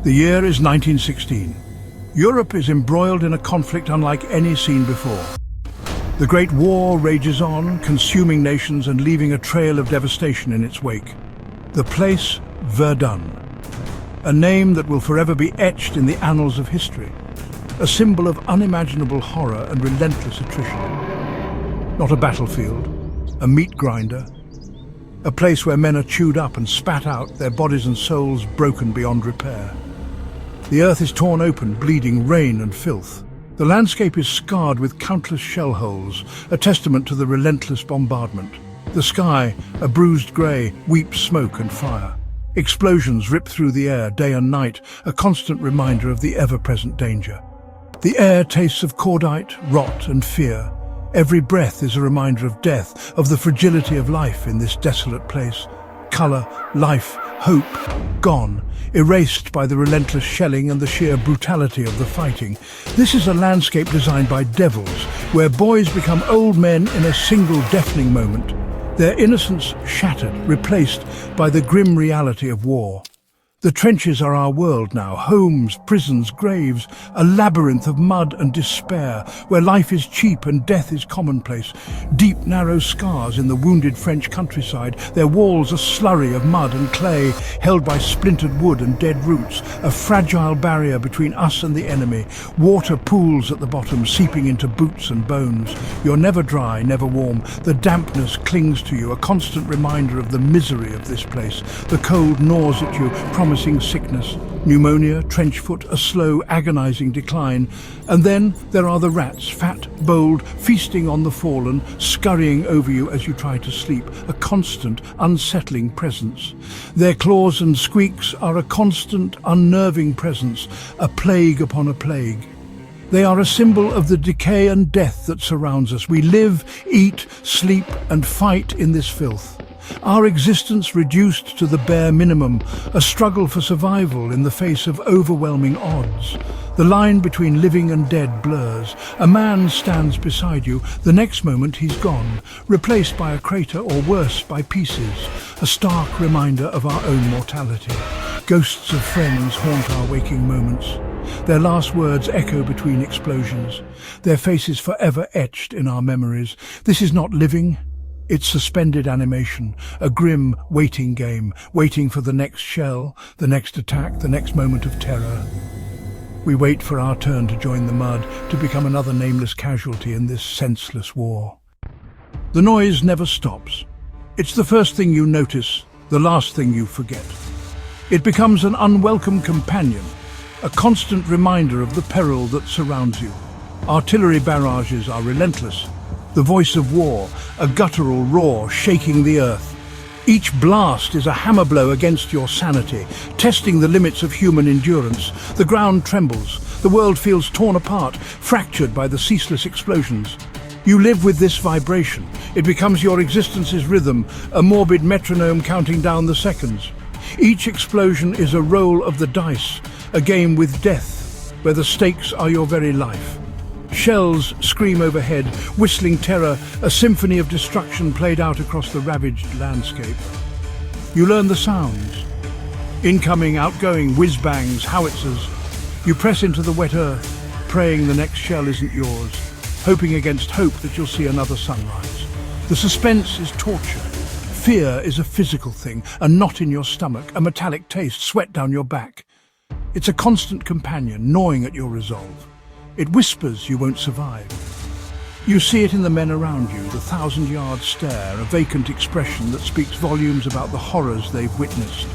The year is 1916. Europe is embroiled in a conflict unlike any seen before. The Great War rages on, consuming nations and leaving a trail of devastation in its wake. The place, Verdun. A name that will forever be etched in the annals of history. A symbol of unimaginable horror and relentless attrition. Not a battlefield, a meat grinder. A place where men are chewed up and spat out, their bodies and souls broken beyond repair. The earth is torn open, bleeding rain and filth. The landscape is scarred with countless shell holes, a testament to the relentless bombardment. The sky, a bruised grey, weeps smoke and fire. Explosions rip through the air day and night, a constant reminder of the ever-present danger. The air tastes of cordite, rot and fear. Every breath is a reminder of death, of the fragility of life in this desolate place. Colour, life, hope, gone, erased by the relentless shelling and the sheer brutality of the fighting. This is a landscape designed by devils, where boys become old men in a single deafening moment, their innocence shattered, replaced by the grim reality of war. The trenches are our world now, homes, prisons, graves, a labyrinth of mud and despair, where life is cheap and death is commonplace. Deep, narrow scars in the wounded French countryside, their walls a slurry of mud and clay, held by splintered wood and dead roots, a fragile barrier between us and the enemy. Water pools at the bottom, seeping into boots and bones. You're never dry, never warm. The dampness clings to you, a constant reminder of the misery of this place. The cold gnaws at you, promising sickness, pneumonia, trench foot, a slow, agonizing decline. And then there are the rats, fat, bold, feasting on the fallen, scurrying over you as you try to sleep, a constant, unsettling presence. Their claws and squeaks are a constant, unnerving presence, a plague upon a plague. They are a symbol of the decay and death that surrounds us. We live, eat, sleep, and fight in this filth. Our existence reduced to the bare minimum, a struggle for survival in the face of overwhelming odds. The line between living and dead blurs. A man stands beside you. The next moment he's gone, replaced by a crater or worse, by pieces. A stark reminder of our own mortality. Ghosts of friends haunt our waking moments. Their last words echo between explosions. Their faces forever etched in our memories. This is not living. It's suspended animation, a grim waiting game, waiting for the next shell, the next attack, the next moment of terror. We wait for our turn to join the mud, to become another nameless casualty in this senseless war. The noise never stops. It's the first thing you notice, the last thing you forget. It becomes an unwelcome companion, a constant reminder of the peril that surrounds you. Artillery barrages are relentless. The voice of war, a guttural roar shaking the earth. Each blast is a hammer blow against your sanity, testing the limits of human endurance. The ground trembles. The world feels torn apart, fractured by the ceaseless explosions. You live with this vibration. It becomes your existence's rhythm, a morbid metronome counting down the seconds. Each explosion is a roll of the dice, a game with death, where the stakes are your very life. Shells scream overhead, whistling terror, a symphony of destruction played out across the ravaged landscape. You learn the sounds. Incoming, outgoing, whiz-bangs, howitzers. You press into the wet earth, praying the next shell isn't yours, hoping against hope that you'll see another sunrise. The suspense is torture. Fear is a physical thing, a knot in your stomach, a metallic taste, sweat down your back. It's a constant companion, gnawing at your resolve. It whispers you won't survive. You see it in the men around you, the 1,000-yard stare, a vacant expression that speaks volumes about the horrors they've witnessed.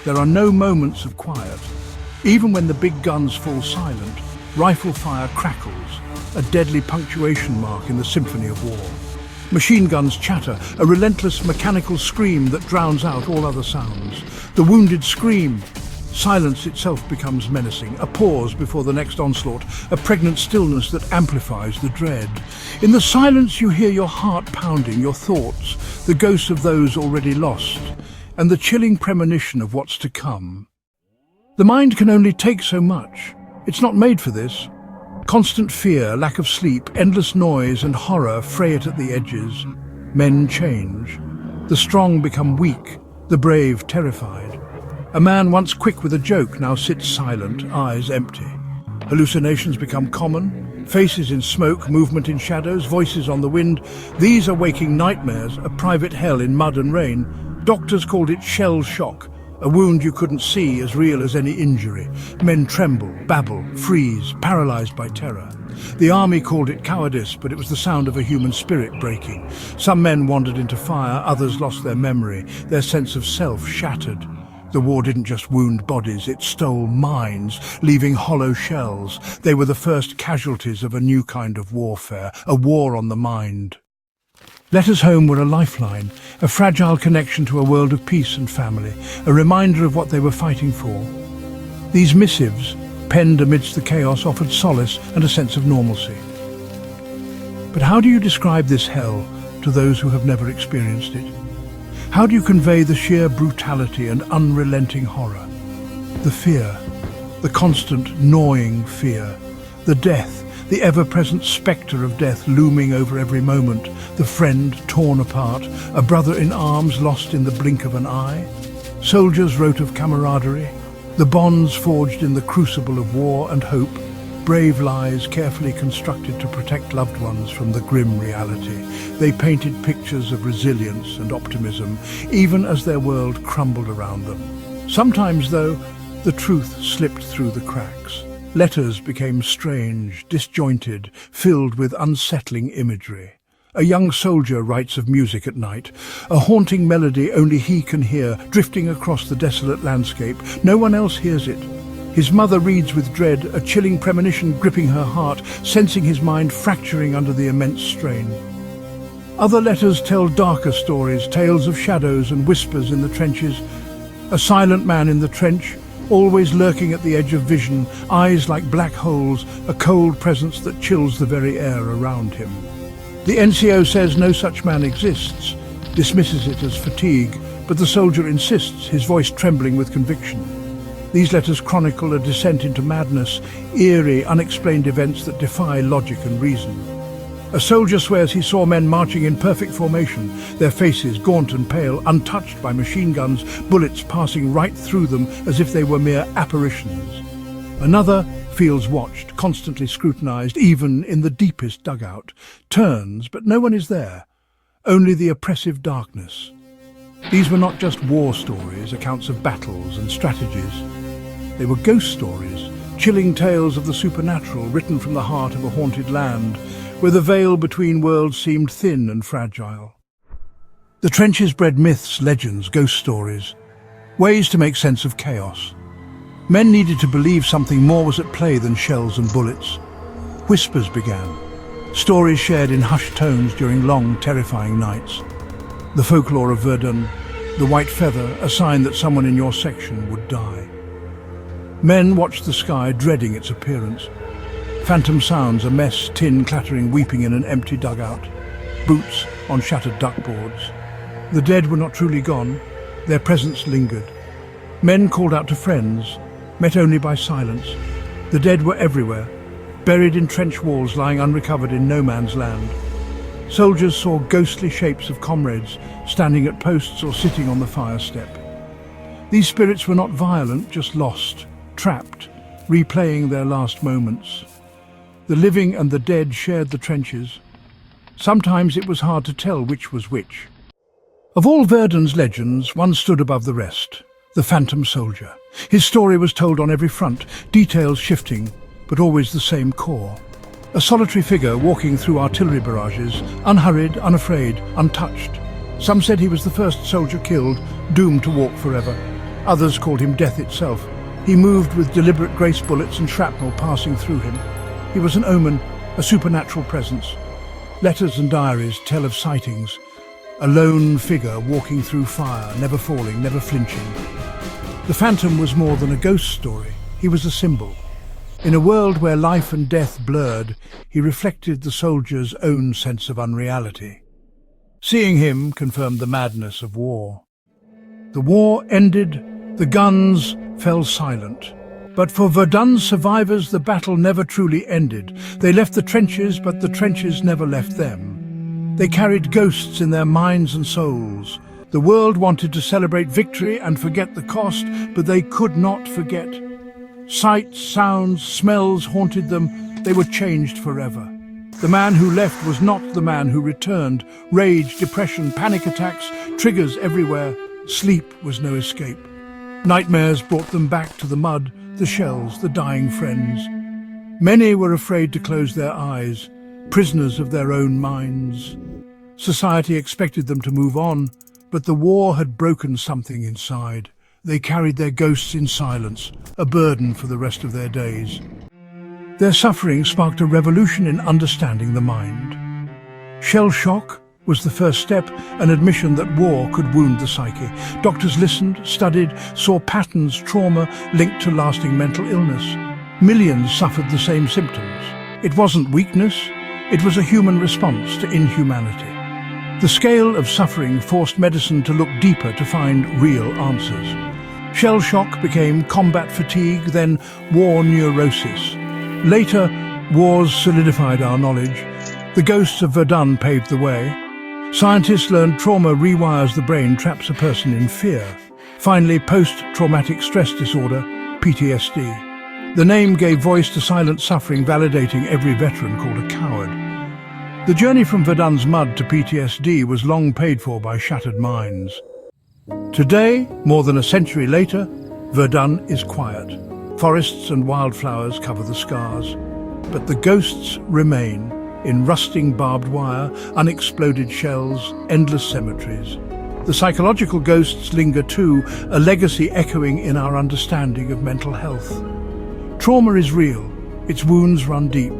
There are no moments of quiet. Even when the big guns fall silent, rifle fire crackles, a deadly punctuation mark in the symphony of war. Machine guns chatter, a relentless mechanical scream that drowns out all other sounds. The wounded scream. Silence itself becomes menacing, a pause before the next onslaught, a pregnant stillness that amplifies the dread. In the silence you hear your heart pounding, your thoughts, the ghosts of those already lost, and the chilling premonition of what's to come. The mind can only take so much. It's not made for this. Constant fear, lack of sleep, endless noise and horror fray it at the edges. Men change. The strong become weak, the brave terrified. A man once quick with a joke now sits silent, eyes empty. Hallucinations become common. Faces in smoke, movement in shadows, voices on the wind. These are waking nightmares, a private hell in mud and rain. Doctors called it shell shock, a wound you couldn't see, as real as any injury. Men tremble, babble, freeze, paralyzed by terror. The army called it cowardice, but it was the sound of a human spirit breaking. Some men wandered into fire, others lost their memory, their sense of self shattered. The war didn't just wound bodies, it stole minds, leaving hollow shells. They were the first casualties of a new kind of warfare, a war on the mind. Letters home were a lifeline, a fragile connection to a world of peace and family, a reminder of what they were fighting for. These missives, penned amidst the chaos, offered solace and a sense of normalcy. But how do you describe this hell to those who have never experienced it? How do you convey the sheer brutality and unrelenting horror? The fear, the constant gnawing fear, the death, the ever-present spectre of death looming over every moment, the friend torn apart, a brother in arms lost in the blink of an eye. Soldiers wrote of camaraderie, the bonds forged in the crucible of war and hope, brave lies carefully constructed to protect loved ones from the grim reality. They painted pictures of resilience and optimism, even as their world crumbled around them. Sometimes, though, the truth slipped through the cracks. Letters became strange, disjointed, filled with unsettling imagery. A young soldier writes of music at night, a haunting melody only he can hear, drifting across the desolate landscape. No one else hears it. His mother reads with dread, a chilling premonition gripping her heart, sensing his mind fracturing under the immense strain. Other letters tell darker stories, tales of shadows and whispers in the trenches. A silent man in the trench, always lurking at the edge of vision, eyes like black holes, a cold presence that chills the very air around him. The NCO says no such man exists, dismisses it as fatigue, but the soldier insists, his voice trembling with conviction. These letters chronicle a descent into madness, eerie, unexplained events that defy logic and reason. A soldier swears he saw men marching in perfect formation, their faces gaunt and pale, untouched by machine guns, bullets passing right through them as if they were mere apparitions. Another feels watched, constantly scrutinized, even in the deepest dugout. Turns, but no one is there, only the oppressive darkness. These were not just war stories, accounts of battles and strategies. They were ghost stories, chilling tales of the supernatural written from the heart of a haunted land, where the veil between worlds seemed thin and fragile. The trenches bred myths, legends, ghost stories, ways to make sense of chaos. Men needed to believe something more was at play than shells and bullets. Whispers began, stories shared in hushed tones during long, terrifying nights. The folklore of Verdun, the white feather, a sign that someone in your section would die. Men watched the sky, dreading its appearance. Phantom sounds, a mess, tin clattering, weeping in an empty dugout. Boots on shattered duckboards. The dead were not truly gone, their presence lingered. Men called out to friends, met only by silence. The dead were everywhere, buried in trench walls lying unrecovered in no man's land. Soldiers saw ghostly shapes of comrades standing at posts or sitting on the fire step. These spirits were not violent, just lost, trapped, replaying their last moments. The living and the dead shared the trenches. Sometimes it was hard to tell which was which. Of all Verdun's legends, one stood above the rest, the phantom soldier. His story was told on every front, details shifting, but always the same core. A solitary figure walking through artillery barrages, unhurried, unafraid, untouched. Some said he was the first soldier killed, doomed to walk forever. Others called him death itself. He moved with deliberate grace, bullets and shrapnel passing through him. He was an omen, a supernatural presence. Letters and diaries tell of sightings. A lone figure walking through fire, never falling, never flinching. The phantom was more than a ghost story. He was a symbol. In a world where life and death blurred, he reflected the soldier's own sense of unreality. Seeing him confirmed the madness of war. The war ended, the guns fell silent. But for Verdun's survivors, the battle never truly ended. They left the trenches, but the trenches never left them. They carried ghosts in their minds and souls, The world wanted to celebrate victory and forget the cost, but they could not forget. Sights, sounds, smells haunted them. They were changed forever. The man who left was not the man who returned. Rage, depression, panic attacks, triggers everywhere. Sleep was no escape. Nightmares brought them back to the mud, the shells, the dying friends. Many were afraid to close their eyes, prisoners of their own minds. Society expected them to move on, but the war had broken something inside. They carried their ghosts in silence, a burden for the rest of their days. Their suffering sparked a revolution in understanding the mind. Shell shock was the first step, an admission that war could wound the psyche. Doctors listened, studied, saw patterns, trauma linked to lasting mental illness. Millions suffered the same symptoms. It wasn't weakness, it was a human response to inhumanity. The scale of suffering forced medicine to look deeper to find real answers. Shell shock became combat fatigue, then war neurosis. Later, wars solidified our knowledge. The ghosts of Verdun paved the way. Scientists learned trauma rewires the brain, traps a person in fear. Finally, post-traumatic stress disorder, PTSD. The name gave voice to silent suffering, validating every veteran called a coward. The journey from Verdun's mud to PTSD was long paid for by shattered minds. Today, more than a century later, Verdun is quiet. Forests and wildflowers cover the scars, but the ghosts remain in rusting barbed wire, unexploded shells, endless cemeteries. The psychological ghosts linger too, a legacy echoing in our understanding of mental health. Trauma is real, its wounds run deep.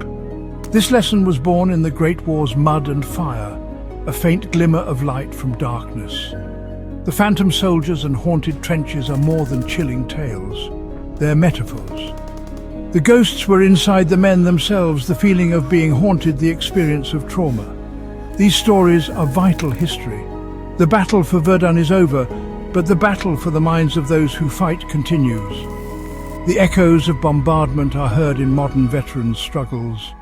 This lesson was born in the Great War's mud and fire, a faint glimmer of light from darkness. The phantom soldiers and haunted trenches are more than chilling tales. They're metaphors. The ghosts were inside the men themselves, the feeling of being haunted, the experience of trauma. These stories are vital history. The battle for Verdun is over, but the battle for the minds of those who fight continues. The echoes of bombardment are heard in modern veterans' struggles.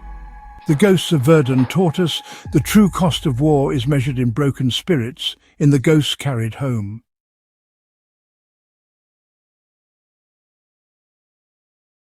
The ghosts of Verdun taught us the true cost of war is measured in broken spirits, in the ghosts carried home.